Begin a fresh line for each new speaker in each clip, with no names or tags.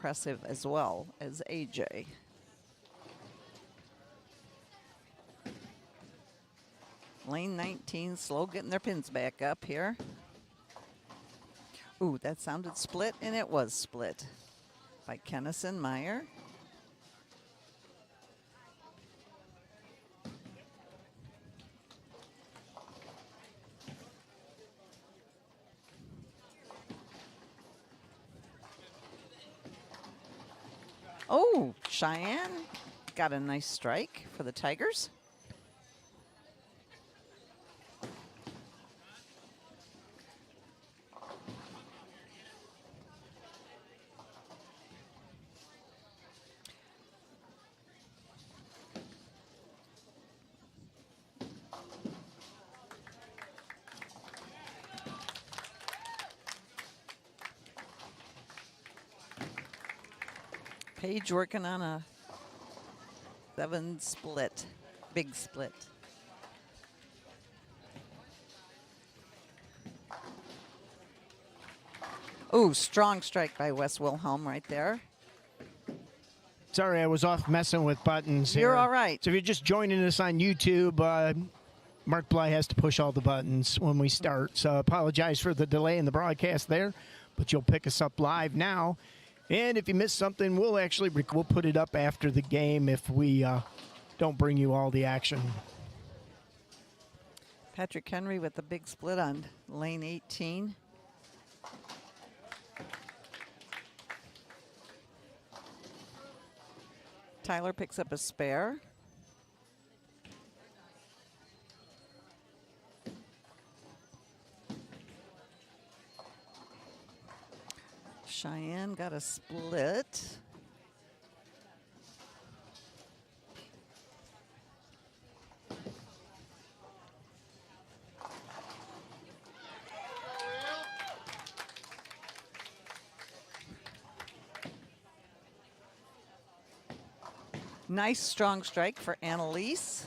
impressive as well as AJ. Lane 19, slow getting their pins back up here. Ooh, that sounded split, and it was split by Kennison Meyer. Oh, Cheyenne got a nice strike for the Tigers. Page working on a 7 split, big split. Ooh, strong strike by Wes Wilhelm right there.
Sorry, I was off messing with buttons here.
You're all right.
So if you're just joining us on YouTube, Mark Bly has to push all the buttons when we start. So I apologize for the delay in the broadcast there, but you'll pick us up live now. And if you missed something, we'll put it up after the game if we don't bring you all the action.
Patrick Henry with the big split on lane 18. Tyler picks up a spare. Cheyenne got a split. Nice strong strike for Annalise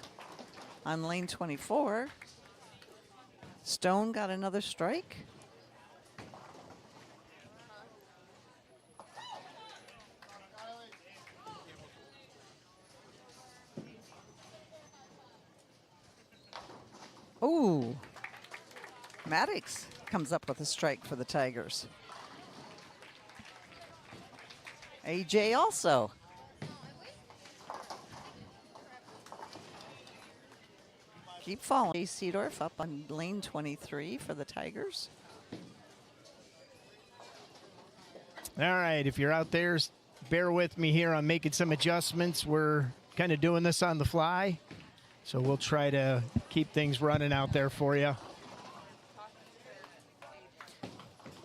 on lane 24. Stone got another strike. Ooh, Maddox comes up with a strike for the Tigers. AJ also. Keep following. Jay Seedorf up on lane 23 for the Tigers.
All right, if you're out there, bear with me here. I'm making some adjustments. We're kind of doing this on the fly, so we'll try to keep things running out there for you.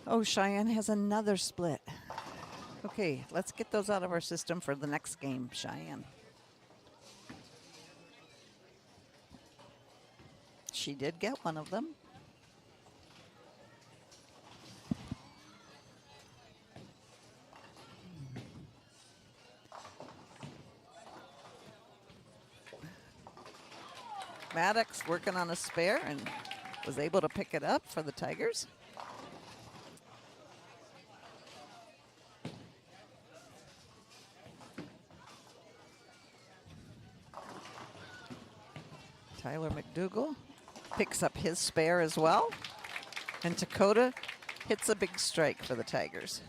Oh, Cheyenne has another split. Okay, let's get those out of our system for the next game, Cheyenne. She did get one of them. Maddox working on a spare and was able to pick it up for the Tigers. Tyler McDougall picks up his spare as well. And Dakota hits a big strike for the Tigers.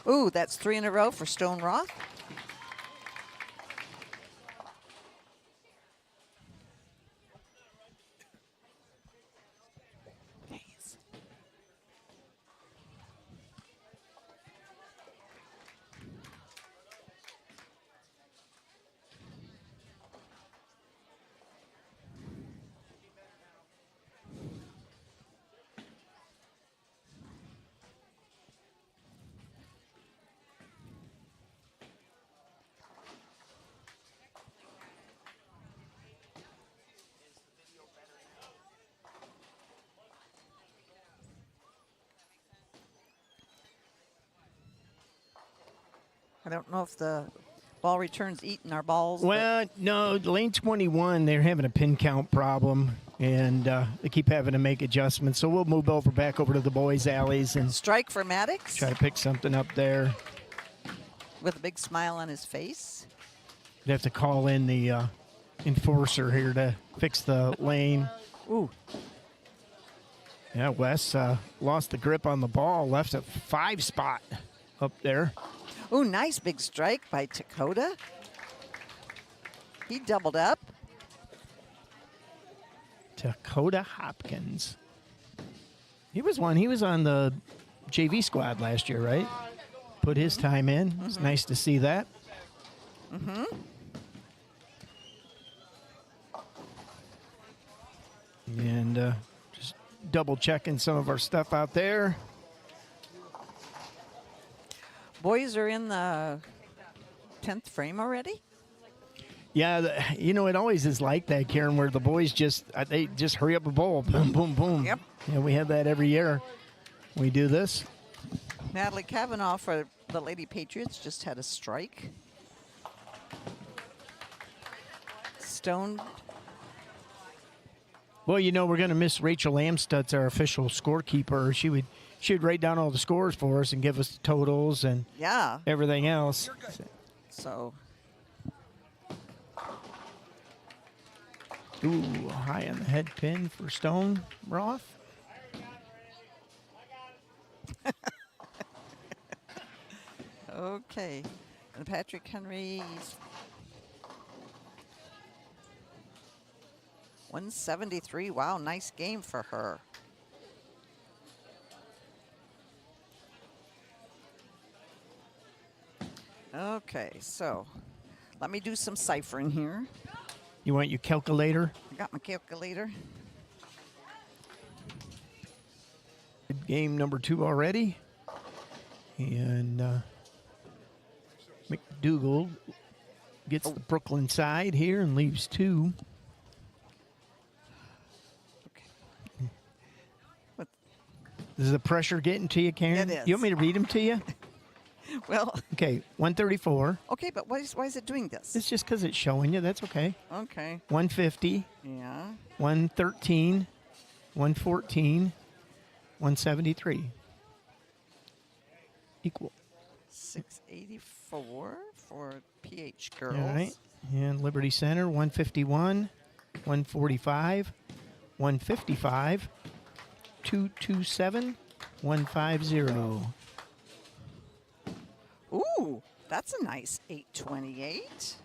Ooh, that's 3 in a row for Stone Roth. Nice. I don't know if the ball return's eating our balls.
Well, no, lane 21, they're having a pin count problem, and they keep having to make adjustments. So we'll move back over to the boys' alleys and
Strike for Maddox.
try to pick something up there.
With a big smile on his face.
We'd have to call in the enforcer here to fix the lane.
Ooh.
Yeah, Wes lost the grip on the ball, left a 5 spot up there.
Ooh, nice big strike by Dakota. He doubled up.
Dakota Hopkins. He was on the JV squad last year, right? Put his time in. It's nice to see that.
Mm-hmm.
And just double checking some of our stuff out there.
Boys are in the 10th frame already?
Yeah, it always is like that, Karen, where the boys they just hurry up a bowl. Boom, boom, boom.
Yep.
Yeah, we have that every year. We do this.
Natalie Kavanaugh for the Lady Patriots just had a strike. Stone.
Well, we're going to miss Rachel Amstutz, our official scorekeeper. She would write down all the scores for us and give us the totals and
Yeah.
everything else.
So.
Ooh, high on the head pin for Stone Roth.
Okay. And Patrick Henry's 173. Wow, nice game for her. Okay, so let me do some ciphering here.
You want your calculator?
I got my calculator.
Game number 2 already. And McDougal gets the Brooklyn side here and leaves 2.
Okay. What?
Is the pressure getting to you, Karen?
It is.
You want me to read them to you?
Well,
Okay, 134.
okay, but why is it doing this?
It's just because it's showing you. That's okay.
Okay.
150,
Yeah.
113, 114, 173. Equal.
684 for PH girls.
All right. And Liberty Center, 151, 145, 155, 227, 150.
Ooh, that's a nice 828.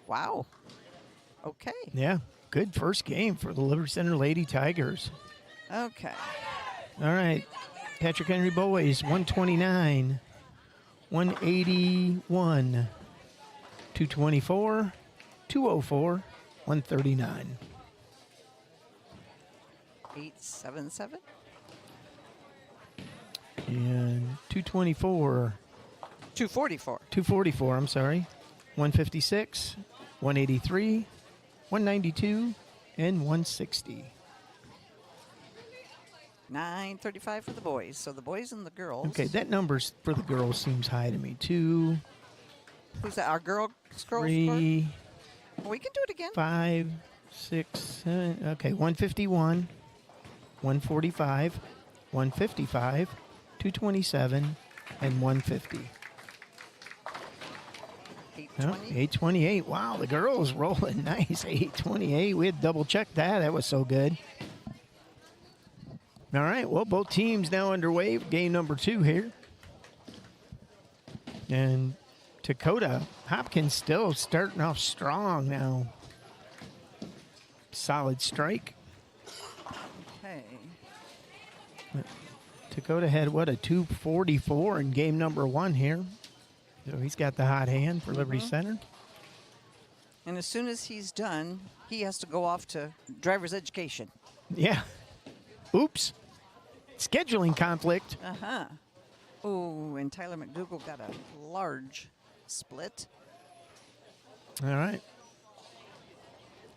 Wow. Okay.
Yeah, good first game for the Liberty Center Lady Tigers.
Okay.
All right. Patrick Henry boys, 129, 181, 224, 204, 139.
877.
And 224,
244.
244, I'm sorry. 156, 183, 192, and 160.
935 for the boys. So the boys and the girls.
Okay, that number's for the girls seems high to me. 2,
Who's that? Our girls score?
3,
We can do it again.
5, 6, 7. Okay, 151, 145, 155, 227, and 150.
820.
828. Wow, the girls rolling nice. 828. We had double checked that. That was so good. All right. Well, both teams now underway. Game number 2 here. And Dakota Hopkins still starting off strong now. Solid strike.
Okay.
Dakota had, a 244 in game number 1 here. So he's got the hot hand for Liberty Center.
And as soon as he's done, he has to go off to driver's education.
Yeah. Oops. Scheduling conflict.
Uh-huh. Oh, and Tyler McDougal got a large split.
All right.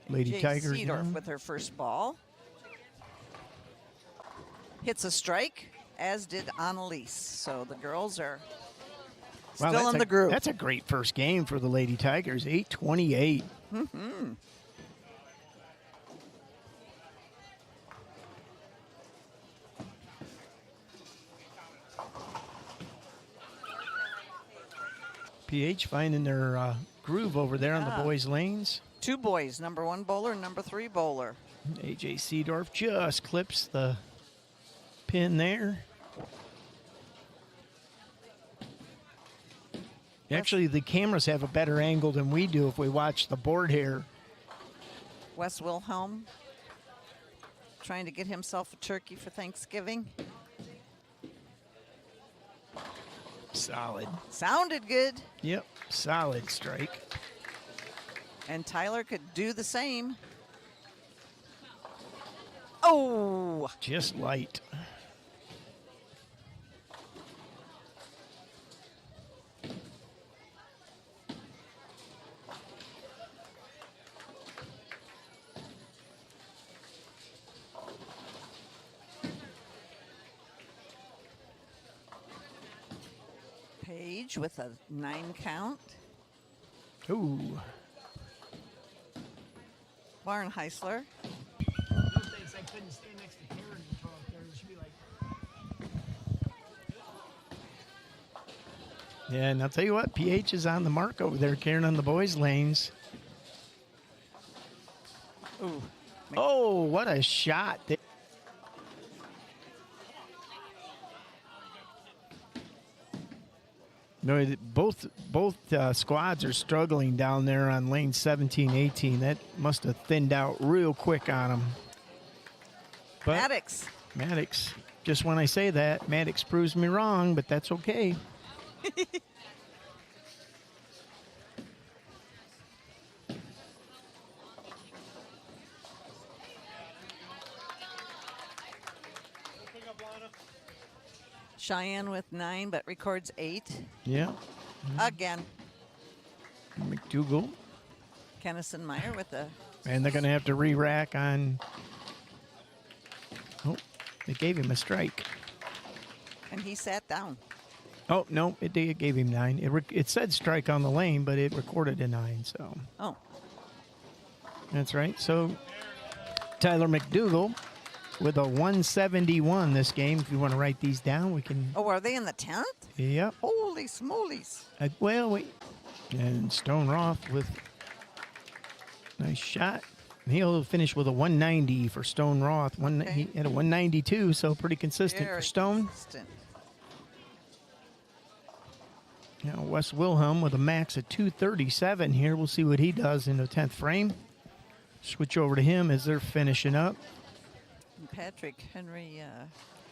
Lady
Jay
Tigers.
Seedorf with her first ball. Hits a strike. as did Annalise. So the girls are
Wow,
still in the group.
That's a great first game for the Lady Tigers, 8-28. PH finding their groove over there on the boys' lanes.
2 boys, number 1 bowler and number 3 bowler.
AJ Seedorf just clips the pin there. Actually, the cameras have a better angle than we do if we watch the board here.
Wes Wilhelm trying to get himself a turkey for Thanksgiving.
Solid.
Sounded good.
Yep, solid strike.
And Tyler could do the same. Oh!
Just light.
Page with a 9 count.
Ooh.
Lauren Heisler.
Yeah, and I'll tell you what, PH is on the mark over there, carrying on the boys' lanes.
Ooh.
Oh, what a shot. No, both squads are struggling down there on lane 17, 18. That must have thinned out real quick on them. But Maddox, just when I say that, Maddox proves me wrong, but that's okay.
Cheyenne with 9, but records 8.
Yeah.
Again.
McDougal.
Kennison Meyer with a...
And they're going to have to re-rack on... Oh, they gave him a strike.
And he sat down.
Oh, no, it gave him 9. It said strike on the lane, but it recorded a 9, so...
Oh.
That's right. So, Tyler McDougal with a 171 this game. If you want to write these down, we can...
Oh, are they in the 10th?
Yep.
Holy smolies.
Well, wait. And Stone Roth with nice shot. He'll finish with a 190 for Stone Roth.
Okay.
He had a 192, so pretty consistent
Very
for Stone.
consistent.
Now Wes Wilhelm with a max of 237 here. We'll see what he does in the 10th frame. Switch over to him as they're finishing up.
And Patrick Henry.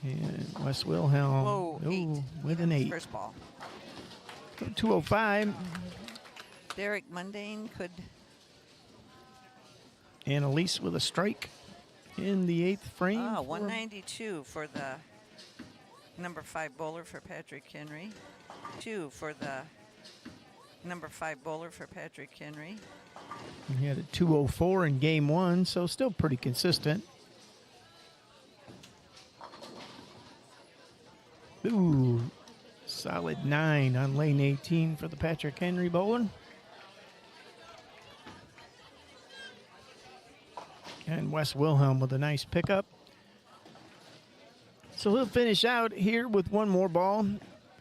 And Wes Wilhelm.
Whoa, 8.
With an 8.
First ball.
So 205.
Derek Mundane could...
Annalise with a strike in the 8th frame.
192 for the number 5 bowler for Patrick Henry. 2 for the number 5 bowler for Patrick Henry.
He had a 204 in game 1, so still pretty consistent. Ooh, solid 9 on lane 18 for the Patrick Henry bowler. And Wes Wilhelm with a nice pickup. So he'll finish out here with one more ball.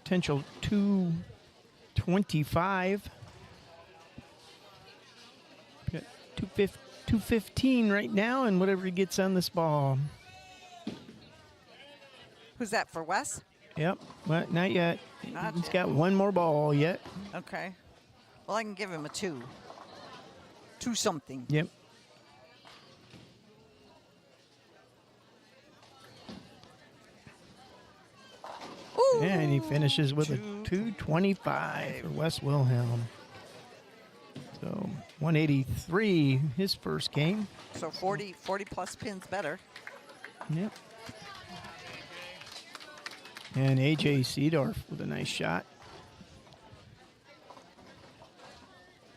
Potential 225. Got 215 right now, and whatever he gets on this ball.
Who's that, for Wes?
Yep, well, not yet.
Not
He's
yet.
got one more ball yet.
Okay. Well, I can give him a 2. 2 something.
Yep.
Ooh,
And he finishes with a 225 for Wes Wilhelm. So 183 his first game.
So 40 plus pins better.
Yep. And AJ Seedorf with a nice shot.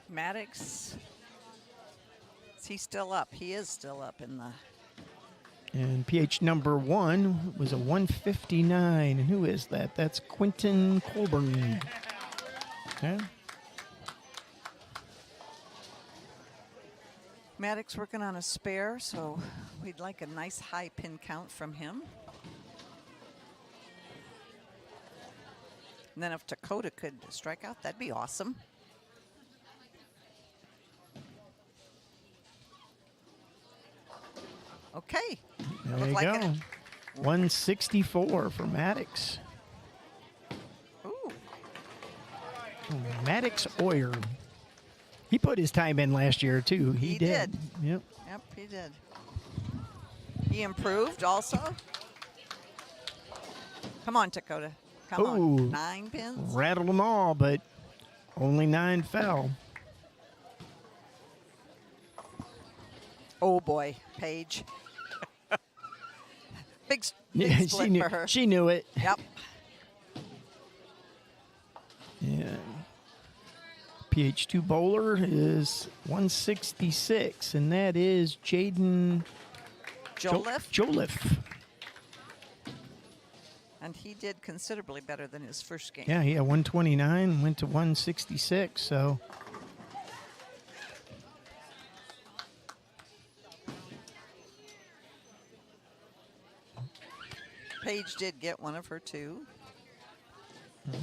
Maddox. Is he still up? He is still up in the...
And PH number 1 was a 159. And who is that? That's Quentin Colburn. Okay.
Maddox working on a spare, so we'd like a nice high pin count from him. And then if Dakota could strike out, that'd be awesome. Okay.
There you go. 164 for Maddox.
Ooh.
Maddox Oyer. He put his time in last year, too. He did. Yep.
Yep, he did. He improved also. Come on, Dakota. Come on. 9 pins.
Rattled them all, but only 9 fell.
Oh, boy. Paige. big
Yeah,
split for her.
She knew it.
Yep.
Yeah. PH2 bowler is 166, and that is Jaden Joliffe.
And he did considerably better than his first game.
Yeah, he had 129, went to 166, so.
Paige did get one of her 2.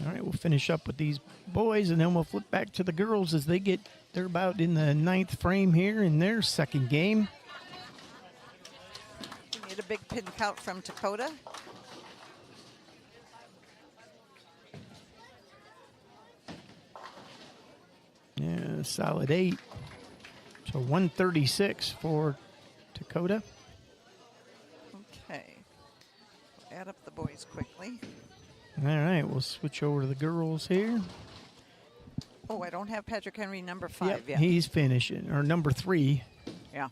All right, we'll finish up with these boys, and then we'll flip back to the girls as they're about in the 9th frame here in their second game.
We need a big pin count from Dakota.
Yeah, solid 8. So 136 for Dakota.
Okay. We'll add up the boys quickly.
All right, we'll switch over to the girls here.
Oh, I don't have Patrick Henry number 5
Yep,
yet.
he's finishing, or number 3.
Yeah.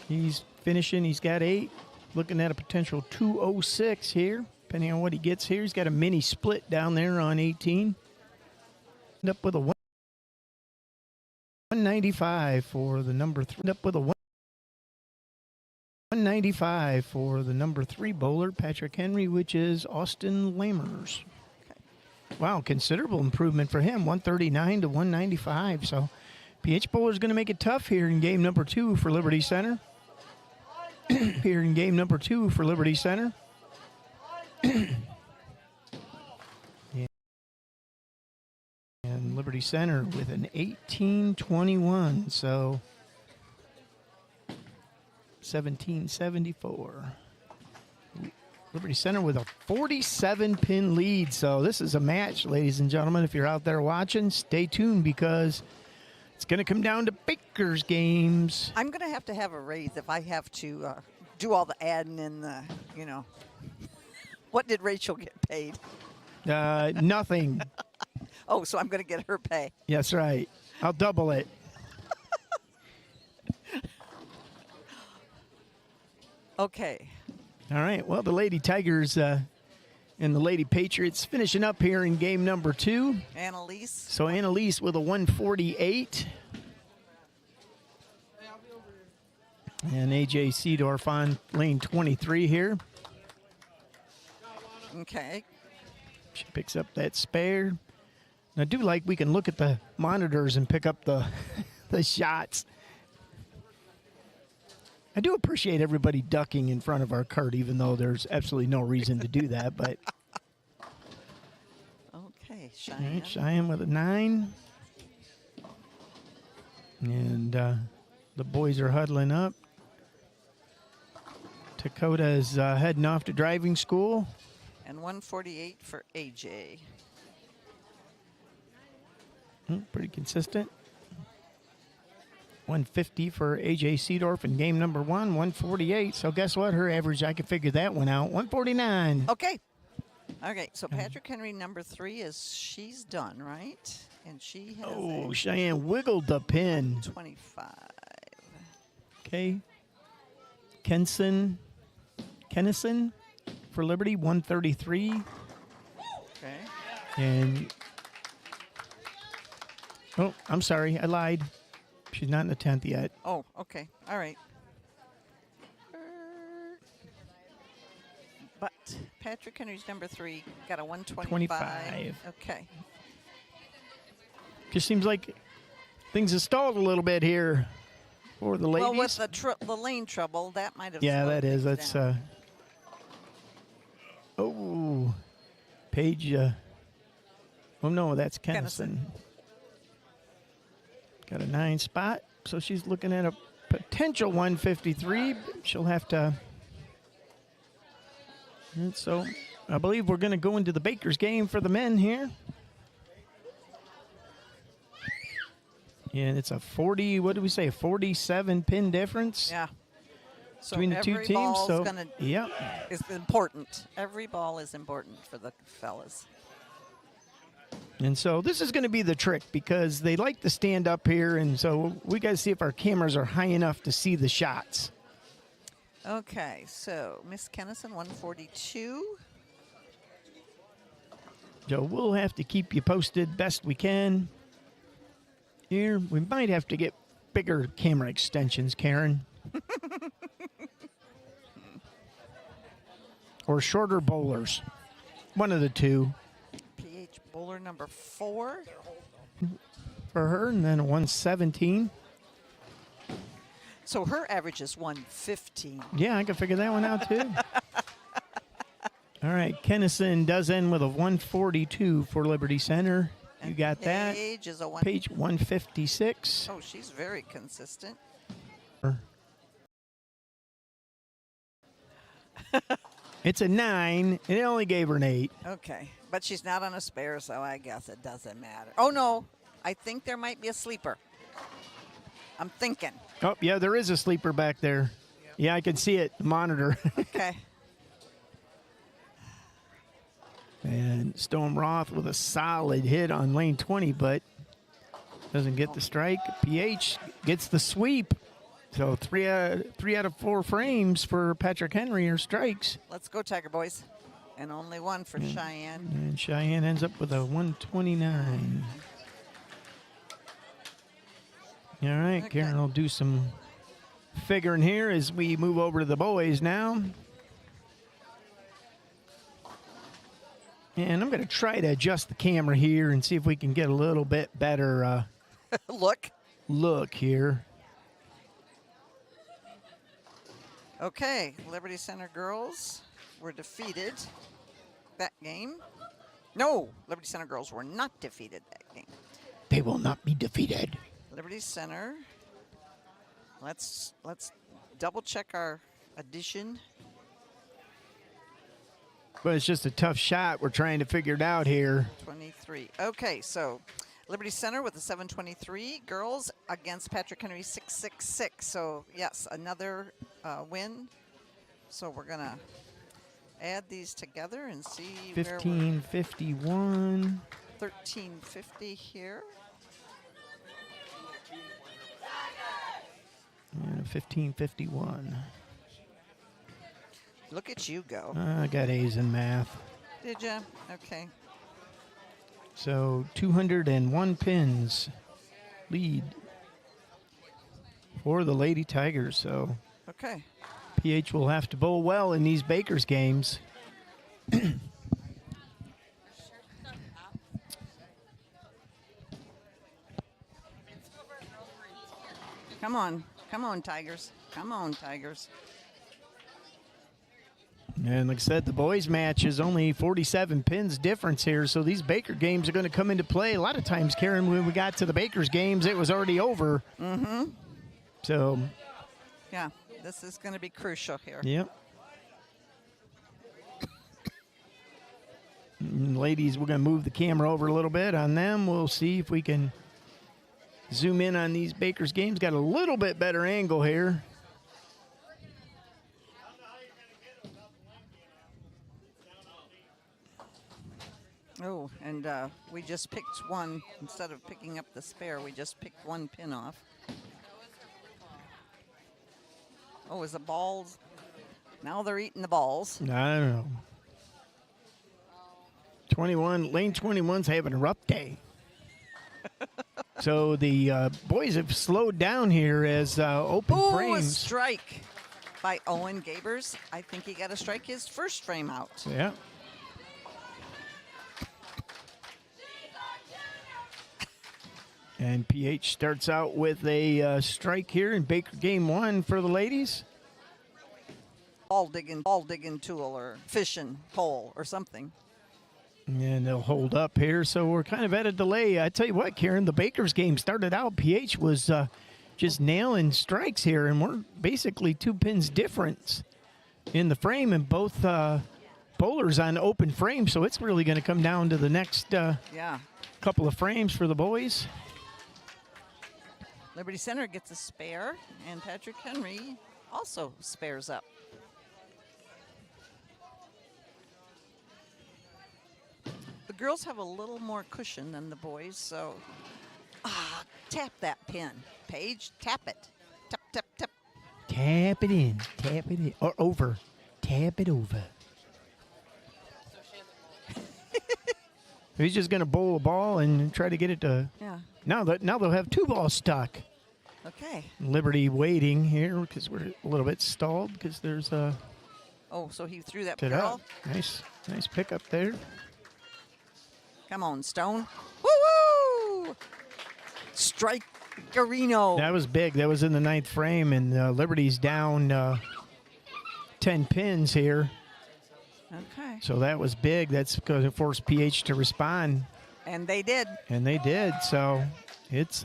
He's finishing. He's got 8. Looking at a potential 206 here, depending on what he gets here. He's got a mini split down there on 18. End up with a 195 for the number 3. End up with a 195 for the number 3 bowler, Patrick Henry, which is Austin Lammers.
Okay.
Wow, considerable improvement for him, 139 to 195. So PH bowler's going to make it tough here in game number 2 for Liberty Center. Here in game number 2 for Liberty Center. And Liberty Center with an 1821, so 1774. Liberty Center with a 47-pin lead. So this is a match, ladies and gentlemen. If you're out there watching, stay tuned because it's going to come down to Baker's games.
I'm going to have a raise if I have to do all the adding and the, What did Rachel get paid?
Nothing.
Oh, so I'm going to get her pay.
That's right. I'll double it.
Okay.
All right. Well, the Lady Tigers and the Lady Patriots finishing up here in game number 2.
Annalise.
So Annalise with a 148. And AJ Seedorf on lane 23 here.
Okay.
She picks up that spare. And I do like we can look at the monitors and pick up the the shots. I do appreciate everybody ducking in front of our cart, even though there's absolutely no reason to do that. But
okay,
all
Cheyenne.
right, Cheyenne with a 9. And the boys are huddling up. Dakota is heading off to driving school.
And 148 for AJ.
Pretty consistent. 150 for AJ Seedorf in game number 1, 148. So guess what? Her average, I can figure that one out. 149.
Okay. Okay, so Patrick Henry number 3 she's done, right? And she has
Oh, Cheyenne wiggled the pin.
25.
Okay. Kennison for Liberty, 133.
Okay.
And, oh, I'm sorry, I lied. She's not in the 10th yet.
Oh, okay. All right. Patrick Henry's number 3 got a 125.
25.
Okay.
Just seems like things have stalled a little bit here for the ladies.
Well, with the lane trouble, that might have.
Yeah,
slowed
that is.
things
That's.
down.
Oh, Paige. Oh no, that's Kennison. Got a 9 spot, so she's looking at a potential 153. She'll have to. And so, I believe we're going to go into the Baker's game for the men here. And it's a 40, what did we say, a 47 pin difference?
Yeah. So
between the two
every
teams.
ball's
So,
is important. Every ball is important for the fellas.
And so this is going to be the trick because they like to stand up here, and so we got to see if our cameras are high enough to see the shots.
Okay, so Miss Kennison, 142.
So we'll have to keep you posted best we can. Here, we might have to get bigger camera extensions, Karen. Or shorter bowlers. One of the two.
PH bowler number 4.
For her, and then a 117.
So her average is 115.
Yeah, I can figure that one out too. All right, Kennison does end with a 142 for Liberty Center. You got that.
Paige is a
Page 156.
Oh, she's very consistent.
It's a 9. It only gave her an 8.
Okay, but she's not on a spare, so I guess it doesn't matter. Oh, no, I think there might be a sleeper. I'm thinking.
Oh, yeah, there is a sleeper back there. Yeah, I can see it. Monitor.
Okay.
And Storm Roth with a solid hit on lane 20, but doesn't get the strike. PH gets the sweep. So three out of 4 frames for Patrick Henry are strikes.
Let's go, Tiger Boys. And only one for Cheyenne.
And Cheyenne ends up with a 129. All right,
Okay.
Karen will do some figuring here as we move over to the boys now. And I'm going to try to adjust the camera here and see if we can get a little bit better look here.
Okay, Liberty Center girls were defeated that game. No, Liberty Center girls were not defeated that game.
They will not be defeated.
Liberty Center. Let's double check our addition.
But it's just a tough shot. We're trying to figure it out here.
23. Okay, so Liberty Center with the 723. Girls against Patrick Henry 666. So, yes, another win. So we're going to add these together and see
1551.
1350 here.
And 1551.
Look at you go.
I got A's in math.
Did ya? Okay.
So 201 pins lead for the Lady Tigers. So
Okay.
PH will have to bowl well in these Baker's games.
Come on. Come on, Tigers. Come on, Tigers.
And like I said, the boys' match is only 47 pins difference here, so these Baker games are going to come into play. A lot of times, Karen, when we got to the Baker's games, it was already over.
Mm-hmm.
So,
yeah, this is going to be crucial here.
yep. Ladies, we're going to move the camera over a little bit on them. We'll see if we can zoom in on these Baker's games. Got a little bit better angle here.
Oh, and we just picked one. Instead of picking up the spare, we just picked one pin off. Oh, is the balls? Now they're eating the balls.
I don't know. 21, lane 21's having a rough day. So the boys have slowed down here as open
Oh, a
frames.
strike. by Owen Gabers. I think he got to strike his first frame out.
Yeah. And PH starts out with a strike here in Baker game 1 for the ladies.
Ball digging tool or fishing pole or something.
And they'll hold up here, so we're kind of at a delay. I tell you what, Karen, the Bakers game started out. PH was just nailing strikes here, and we're basically 2 pins difference in the frame, and both bowlers on open frame, so it's really going to come down to the next couple of frames for the boys.
Liberty Center gets a spare, and Patrick Henry also spares up. The girls have a little more cushion than the boys, so tap that pin. Paige, tap it. Tap, tap, tap.
Tap it in. Tap it in. Or over. Tap it over. He's just going to bowl a ball and try to get it to...
Yeah.
Now they'll have 2 balls stuck.
Okay.
Liberty waiting here because we're a little bit stalled because there's a...
Oh, so he threw that
it
barrel?
up. Nice pickup there.
Come on, Stone. Woo-woo! Strike Garino.
That was big. That was in the 9th frame, and Liberty's down 10 pins here.
Okay.
So that was big. That's going to force PH to respond.
And they did.
So it's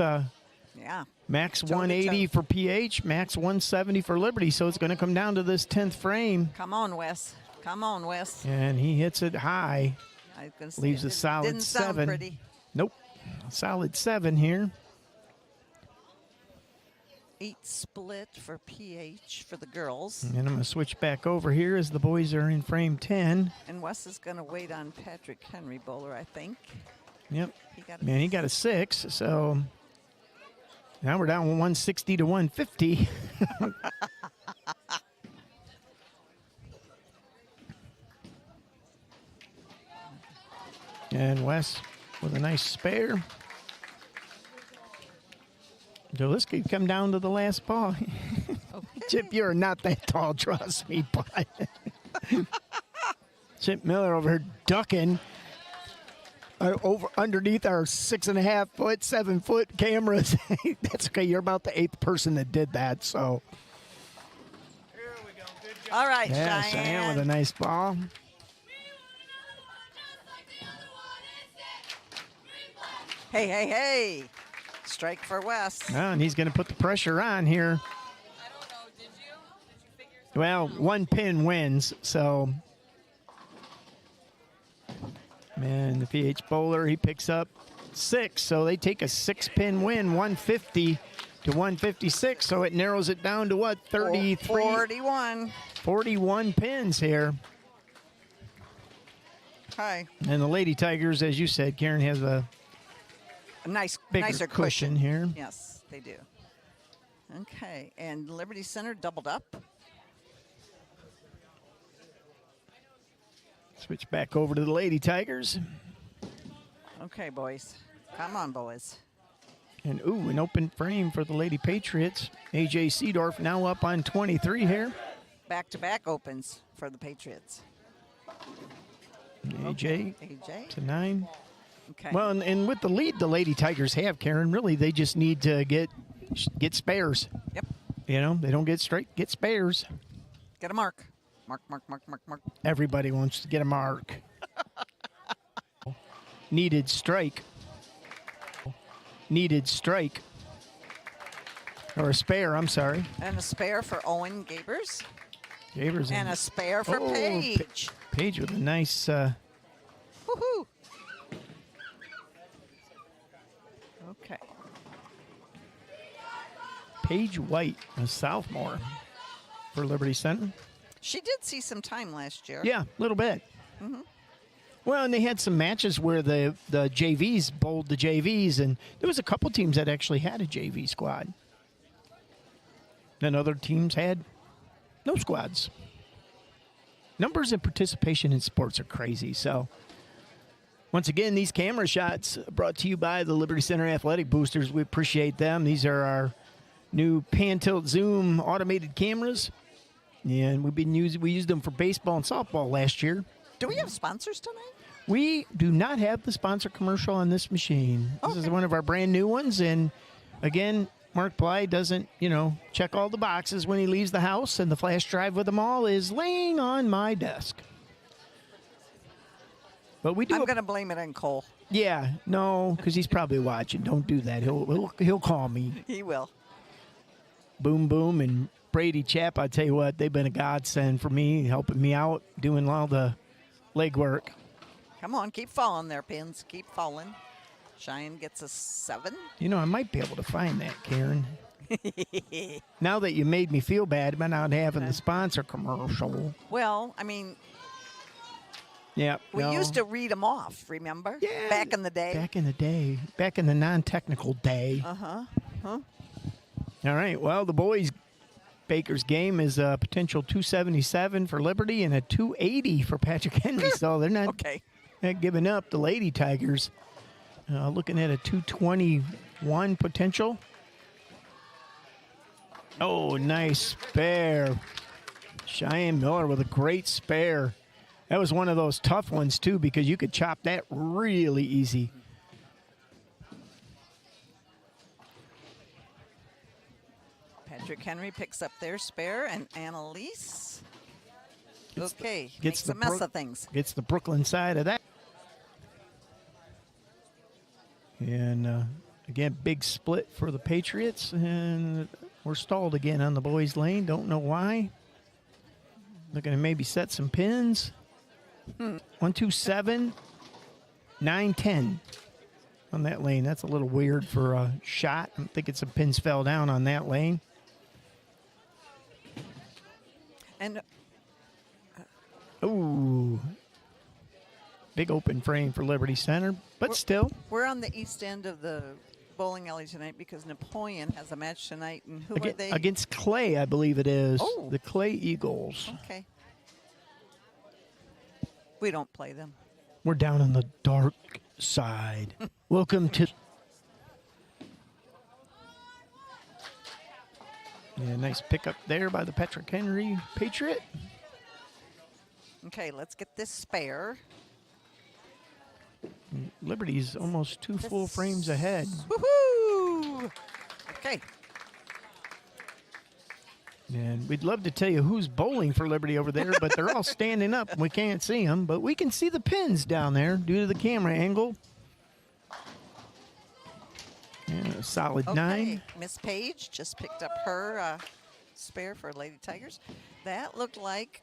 max 180 for PH, max 170 for Liberty. So it's going to come down to this 10th frame.
Come on, Wes. Come on, Wes.
And he hits it high.
I was gonna say,
Leaves a solid
didn't sound
7.
Pretty.
Nope. Solid 7 here.
8 split for PH for the girls.
And I'm going to switch back over here as the boys are in frame 10.
And Wes is going to wait on Patrick Henry bowler, I think.
Yep.
He
got a 6, so now we're down 160 to 150. And Wes with a nice spare. So this could come down to the last ball.
Okay.
Chip, you're not that tall, trust me, but Chip Miller over here ducking over underneath our 6.5 foot, 7 foot cameras. That's okay. You're about the 8th person that did that. So
Here we go. Good job.
All right,
yeah, Cheyenne with a nice ball.
Hey, hey, hey. Strike for Wes.
Oh, and he's going to put the pressure on here.
I don't know. Did you figure something
Well,
out?
1 pin wins, so. Man, the PH bowler, he picks up 6, so they take a 6-pin win, 150 to 156, so it narrows it down to what, 33?
41.
41 pins here.
Hi.
And the Lady Tigers, as you said, Karen, has a
A
bigger
nicer
cushion here.
Yes, they do. Okay, and Liberty Center doubled up.
Switch back over to the Lady Tigers.
Okay, boys. Come on, boys.
And, ooh, an open frame for the Lady Patriots. A.J. Seedorf now up on 23 here.
Back-to-back opens for the Patriots.
A.J.
AJ.
to 9.
Okay.
Well, and with the lead the Lady Tigers have, Karen, really they just need to get spares.
Yep.
You know, they don't get straight, get spares.
Get a mark. Mark, mark, mark, mark, mark.
Everybody wants to get a mark. Needed strike. Needed strike. Or a spare, I'm sorry.
And a spare for Owen Gabers.
Gavers
And a spare for
Oh,
Paige.
Paige with a nice
Woohoo. Okay.
Paige White, a sophomore for Liberty Center.
She did see some time last year.
Yeah, a little bit. Well, and they had some matches where the JVs bowled the JVs, and there was a couple teams that actually had a JV squad. Then other teams had no squads. Numbers and participation in sports are crazy. So, once again, these camera shots brought to you by the Liberty Center Athletic Boosters. We appreciate them. These are our new pan tilt zoom automated cameras. Yeah, and we used them for baseball and softball last year.
Do we have sponsors tonight?
We do not have the sponsor commercial on this machine. This is one of our brand new ones, and again, Mark Bly doesn't, check all the boxes when he leaves the house, and the flash drive with them all is laying on my desk. But we do.
I'm going to blame it on Cole.
Yeah, no, because he's probably watching. Don't do that. He'll call me.
He will.
Boom Boom and Brady Chap, I tell you what, they've been a godsend for me, helping me out, doing all the legwork.
Come on, keep falling there, Pins. Keep falling. Cheyenne gets a 7.
I might be able to find that, Karen. Now that you made me feel bad about not having the sponsor commercial.
Well, I mean,
yeah,
we used to read them off, remember?
Yeah.
Back in the day.
Back in the non-technical day.
Uh-huh.
All right, well, the boys' Baker's game is a potential 277 for Liberty and a 280 for Patrick Henry, so they're not,
Okay.
not giving up. The Lady Tigers looking at a 221 potential. Oh, nice spare. Cheyenne Miller with a great spare. That was one of those tough ones, too, because you could chop that really easy.
Patrick Henry picks up their spare, and Annalise,
Gets
makes
the
a mess
Brook-
of things.
Gets the Brooklyn side of that. And, again, big split for the Patriots. And we're stalled again on the boys' lane. Don't know why. Looking to maybe set some pins. 127, 910 on that lane. That's a little weird for a shot. I'm thinking some pins fell down on that lane.
And
Ooh. Big open frame for Liberty Center, but still.
we're on the east end of the bowling alley tonight because Napoleon has a match tonight. And who are they?
Against Clay, I believe it is.
Oh.
The Clay Eagles.
Okay. We don't play them.
We're down on the dark side. Welcome to. Yeah, nice pickup there by the Patrick Henry Patriot.
Okay, let's get this spare.
Liberty's almost 2 full frames ahead.
Woohoo! Okay.
And we'd love to tell you who's bowling for Liberty over there, but they're all standing up and we can't see them. But we can see the pins down there due to the camera angle. And a solid 9.
Miss Page just picked up her spare for Lady Tigers. That looked like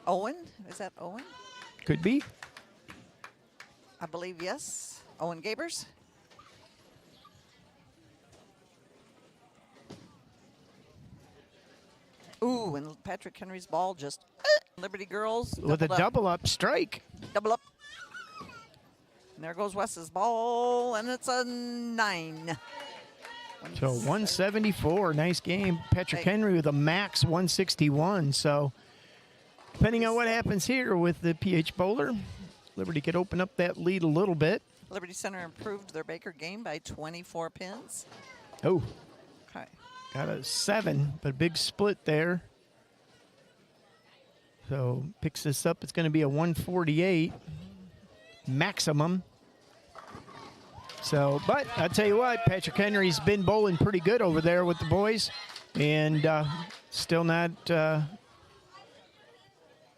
Owen. Is that Owen?
Could be.
I believe yes. Owen Gabers. Ooh, and Patrick Henry's ball just Liberty girls
With a
doubled up.
double up strike.
Double up. And there goes Wes's ball, and it's a 9.
So 174. Nice game. Patrick
Hey.
Henry with a max 161. So depending on what happens here with the PH Bowler, Liberty could open up that lead a little bit.
Liberty Center improved their Baker game by 24 pins.
Oh,
Okay.
got a 7, but a big split there. So picks this up. It's going to be a 148 maximum. So, but I'll tell you what, Patrick Henry's been bowling pretty good over there with the boys, and still not a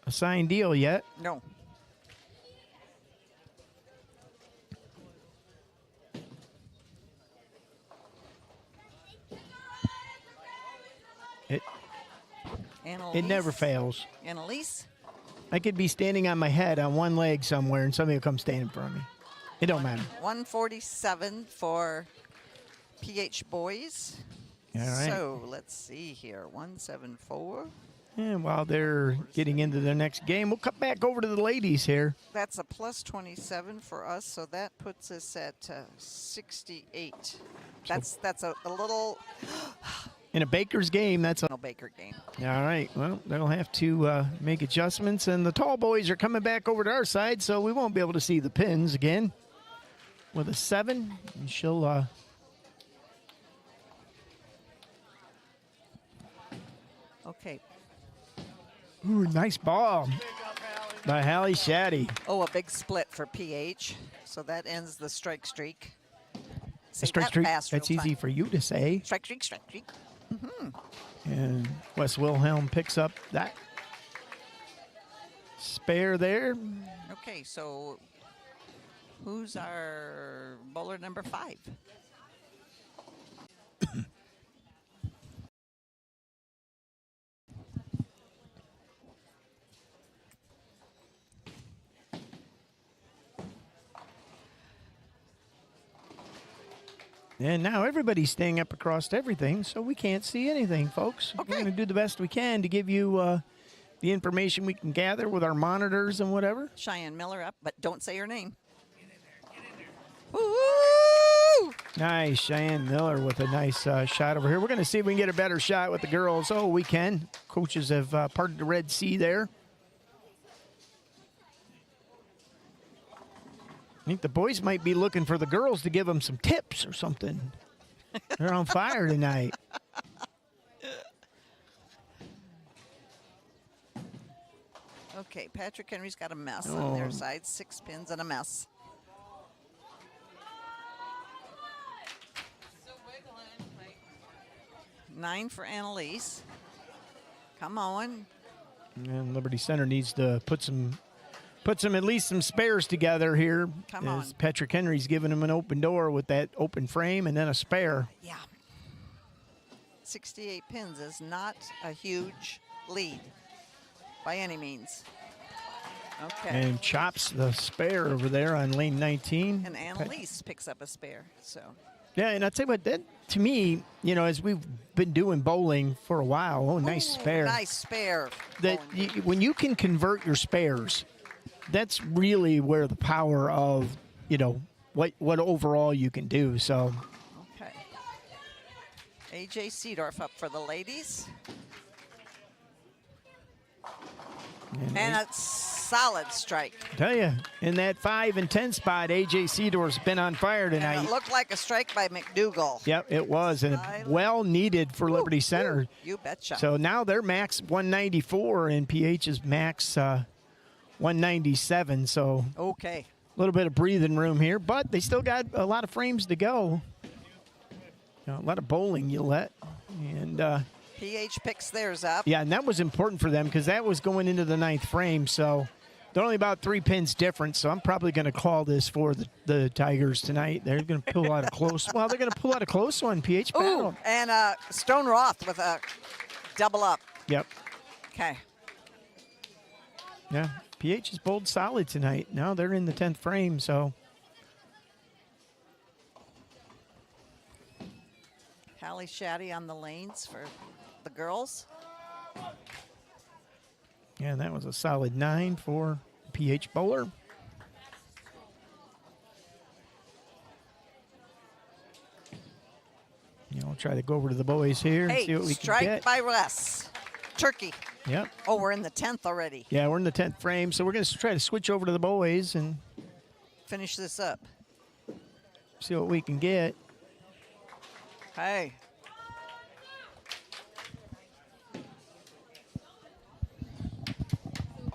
signed deal yet.
No.
It never fails.
Annalise.
I could be standing on my head on one leg somewhere, and somebody will come stand in front of me. It don't matter.
147 for PH boys.
All right.
So let's see here. 174.
And while they're getting into their next game, we'll cut back over to the ladies here.
That's a plus 27 for us, so that puts us at 68. That's a little
In a Baker's game, that's a...
no Baker game.
All right. Well, they'll have to make adjustments. And the tall boys are coming back over to our side, so we won't be able to see the pins again. With a 7, and she'll...
Okay.
Ooh, nice ball by Hallie Shaddy.
Oh, a big split for PH. So that ends the strike streak. Say
Strike
that
streak.
fast
That's
real
easy
time.
for you to say.
Strike streak, strike streak.
And Wes Wilhelm picks up that spare there.
Okay, so who's our bowler number 5?
And now everybody's staying up across everything, so we can't see anything, folks.
Okay.
We're going to do the best we can to give you the information we can gather with our monitors and whatever.
Cheyenne Miller up, but don't say her name. Woo!
Nice, Cheyenne Miller with a nice shot over here. We're going to see if we can get a better shot with the girls. Oh, we can. Coaches have parted the Red Sea there. I think the boys might be looking for the girls to give them some tips or something. They're on fire tonight.
Okay, Patrick Henry's got a mess on their side. 6 pins and a mess.
Still wiggling. Like,
9 for Annalise. Come on.
And Liberty Center needs to put some at least some spares together here.
Come
as
on.
Patrick Henry's giving him an open door with that open frame and then a spare.
Yeah. 68 pins is not a huge lead by any means. Okay.
And chops the spare over there on lane 19.
And Annalise picks up a spare. So
Yeah, and I'll tell you what, that to me, you know, as we've been doing bowling for a while, nice
Ooh,
spare.
Nice spare.
That when you can convert your spares, that's really where the power of, you know, what overall you can do. So
Okay. AJ Seedorf up for the ladies. And a solid strike.
tell you, in that 5 and 10 spot, AJ Seedorf's been on fire
And
tonight.
it looked like a strike by McDougal.
Yep, it was, and well needed for Liberty Center.
You betcha.
So now they're max 194, and PH is max 197. So
Okay.
a little bit of breathing room here, but they still got a lot of frames to go. You know, a lot of bowling you let. And
PH picks theirs up.
yeah, and that was important for them because that was going into the 9th frame. So they're only about 3 pins different. So I'm probably going to call this for the Tigers tonight. They're going to pull out a close. Well, they're going to pull out a close one. PH
Ooh,
battle.
and Stone Roth with a double up.
Yep.
Okay.
Yeah. PH is bowled solid tonight. Now they're in the 10th frame. So
Hallie Shaddy on the lanes for the girls.
yeah, that was a solid 9 for PH bowler. You know, we'll try to go over to the boys here and
Hey,
see what we can
strike
get.
by Wes. Turkey.
Yep.
Oh, we're in the 10th already.
Yeah, we're in the 10th frame, so we're going to try to switch over to the boys and
Finish this up.
see what we can get.
Hey.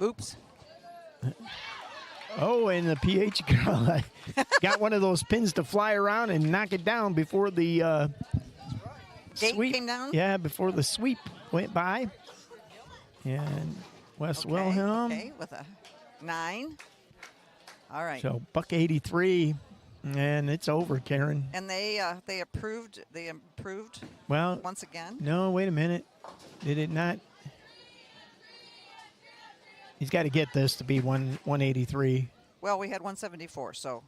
Oops.
Oh, and the PH girl got one of those pins to fly around and knock it down before the
Gate
sweep
came down?
Yeah, before the sweep went by. And Wes Wilhelm.
Okay, with a 9. All right.
So buck 83, and it's over, Karen.
And they approved. They improved
Well,
once again.
no, wait a minute. Did it not? He's got to get this to be 183.
Well, we had 174, so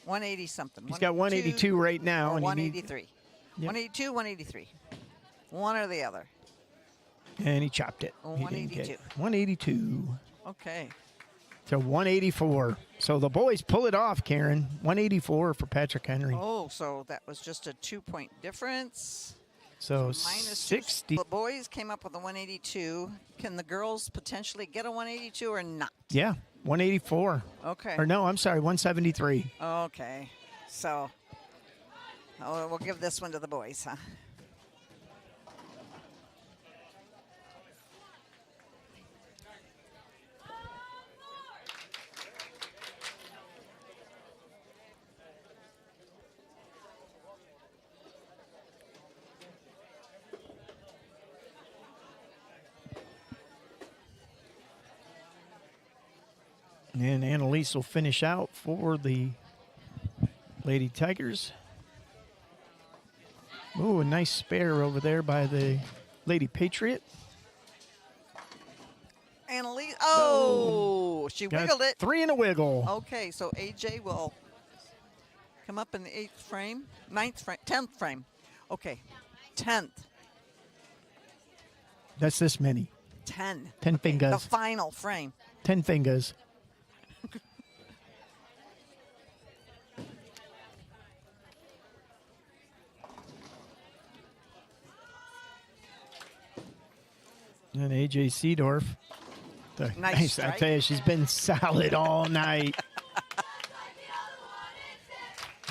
180 something.
He's got 182 right now.
Or
and he
183.
Yep.
182, 183. One or the other.
And he chopped it.
Oh,
He didn't get
182.
it. 182
Okay.
to 184. So the boys pull it off, Karen. 184 for Patrick Henry.
Oh, so that was just a 2-point difference.
So
Minus
60.
The boys came up with a 182. Can the girls potentially get a 182 or not?
Yeah, 184.
Okay.
Or no, I'm sorry, 173.
Okay. So, Oh, we'll give this one to the boys, huh?
And Annalise will finish out for the Lady Tigers. Oh, a nice spare over there by the Lady Patriot.
Annalise. Oh, she
Got
wiggled it.
3 and a wiggle.
Okay, so AJ will come up in the 8th frame, 9th frame, 10th frame. Okay, 10th.
That's this many.
10.
10 fingers.
The final frame.
10 fingers. And AJ Seedorf.
Nice
I
strike.
tell you, she's been solid all night.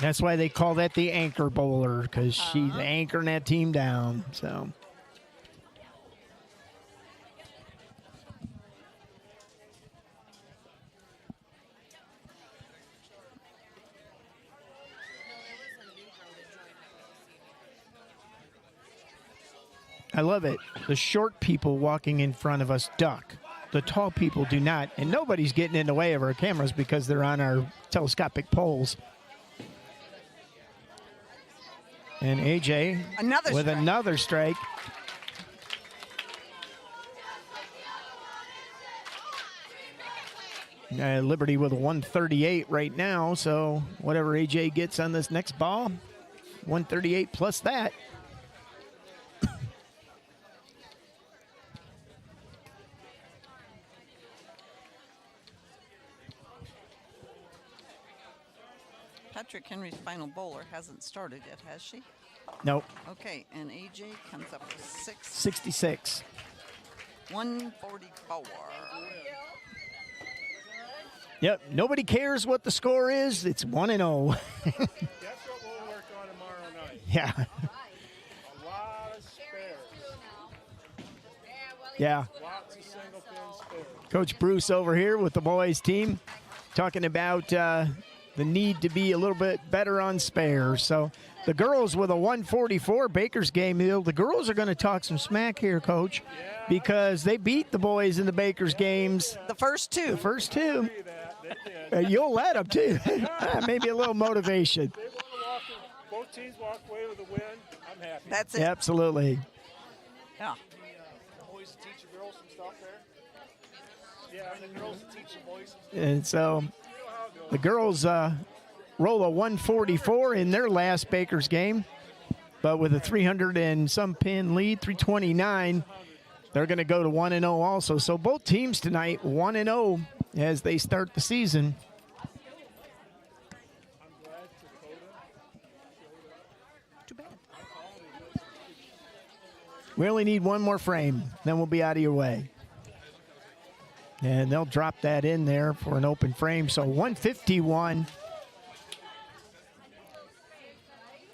That's why they call that the anchor bowler, because she's anchoring that team down. So. I love it. The short people walking in front of us duck. The tall people do not. And nobody's getting in the way of our cameras because they're on our telescopic poles. And AJ with another strike. Liberty with a 138 right now. So whatever AJ gets on this next ball, 138 plus that.
Patrick Henry's final bowler hasn't started yet, has she?
Nope.
Okay, and AJ comes up with
66.
144.
Yep, nobody cares what the score is. It's 1-0.
That's what we'll work on tomorrow night.
Yeah.
A lot of spares.
Yeah.
Lots of single pin spares.
Coach Bruce over here with the boys team talking about the need to be a little bit better on spares. So the girls with a 144 Baker's game, the girls are going to talk some smack here, Coach, because they beat the boys in the Baker's games.
The first two.
The first two.
They did.
You'll let them, too. Maybe a little motivation.
They want to both teams walk away with a win. I'm happy.
That's it.
Absolutely.
Yeah.
The boys will teach the girls some stuff there. Yeah, and the girls will teach the boys some stuff.
And so the girls roll a 144 in their last Baker's game, but with a 300 and some pin lead, 329, they're going to go to 1-0 also. So both teams tonight 1-0 as they start the season.
Too bad.
We only need one more frame, then we'll be out of your way. And they'll drop that in there for an open frame. So 151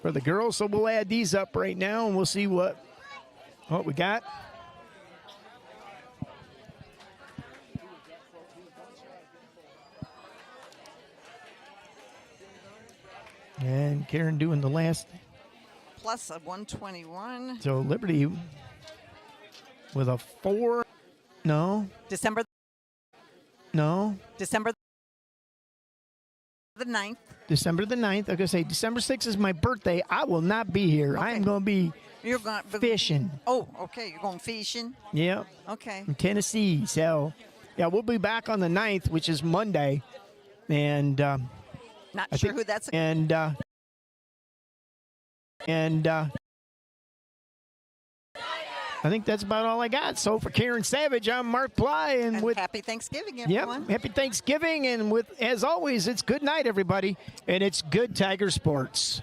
for the girls. So we'll add these up right now, and we'll see what we got. And Karen doing the last.
Plus a 121.
So Liberty with a 4. No.
December
No.
the 9th.
December the 9th. I'm going to say December 6th is my birthday. I will not be here.
Okay.
I'm going to be
You're going
fishing.
Oh, okay. You're going fishing.
Yep.
Okay.
In Tennessee. So, yeah, we'll be back on the 9th, which is Monday. And
Not
I
sure
think-
who that's.
and I think that's about all I got. So for Karen Savage, I'm Mark Bly, and
And
with
happy Thanksgiving,
yep,
everyone.
happy Thanksgiving, and with as always, it's good night, everybody, and it's good Tiger Sports.